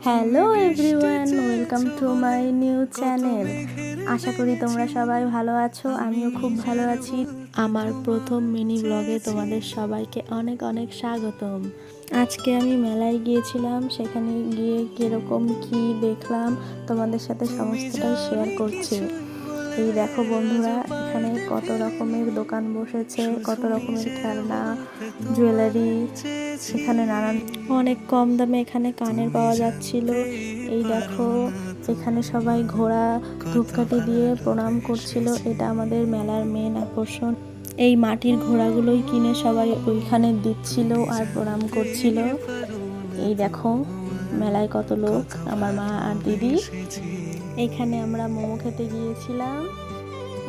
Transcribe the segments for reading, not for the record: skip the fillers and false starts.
Hello everyone, welcome to my new channel. আশা করি তোমরা সবাই ভালো আছো, আমিও খুব ভালো আছি। আমার প্রথম মিনি ব্লগে তোমাদের সবাইকে অনেক অনেক স্বাগতম। আজকে আমি মেলায় গিয়েছিলাম, সেখানে গিয়ে কীরকম কী দেখলাম তোমাদের সাথে সমস্তটাই শেয়ার করছি। এই দেখো বন্ধুরা, এখানে কত রকমের দোকান বসেছে, কত রকমের খেলনা, জুয়েলারি, এখানে নানান অনেক কম দামে এখানে কানের পাওয়া যাচ্ছিল। এই দেখো, এখানে সবাই ঘোড়া ধূপকাঠি দিয়ে প্রণাম করছিল। এটা আমাদের মেলার মেন আকর্ষণ। এই মাটির ঘোড়াগুলোই কিনে সবাই ওইখানে দিচ্ছিল আর প্রণাম করছিল। এই দেখো মেলায় কত লোক, আমার মা আর দিদি। এখানে আমরা মোমো খেতে গিয়েছিলাম।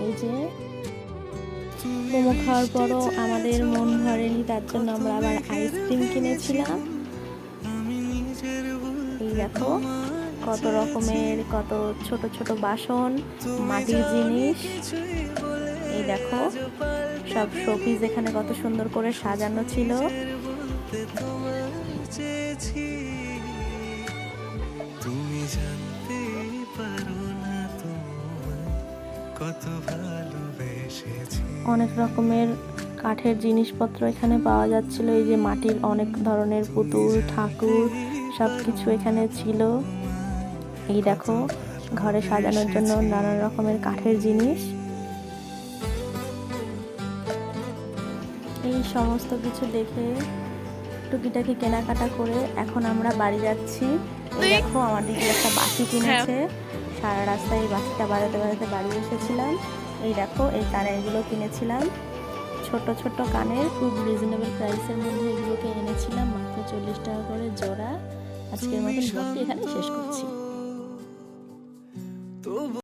এই যে মোমো খাওয়ার পরও আমাদের মন ভরেনি, তার জন্য আমরা আবার আইসক্রিম কিনেছিলাম। এই দেখো কত রকমের, কত ছোট ছোট বাসন, মাটির জিনিস। এই দেখো সব শোপিস এখানে কত সুন্দর করে সাজানো ছিল। অনেক রকমের কাঠের জিনিসপত্র এখানে পাওয়া যাচ্ছিল। এই যে মাটির অনেক ধরনের পুতুল, ঠাকুর সব কিছু এখানে ছিল। এই দেখো ঘরে সাজানোর জন্য নানান রকমের কাঠের জিনিস। এই সমস্ত কিছু দেখে টুকিটাকি কেনাকাটা করে এখন আমরা বাড়ি যাচ্ছি। এই দেখো আমার দিদি একটা বাটি কিনেছে, সারা রাস্তায় এই বাটিটা বাড়াতে বাড়াতে বাড়ি এসেছিলাম। এই দেখো এই কানেরগুলো কিনেছিলাম, ছোট ছোট কানের, খুব রিজনেবল প্রাইসের মধ্যে এগুলোকে এনেছিলাম, মাত্র 40 টাকা করে জোড়া। আজকের মতন ব্লগটি এখানে শেষ করছি।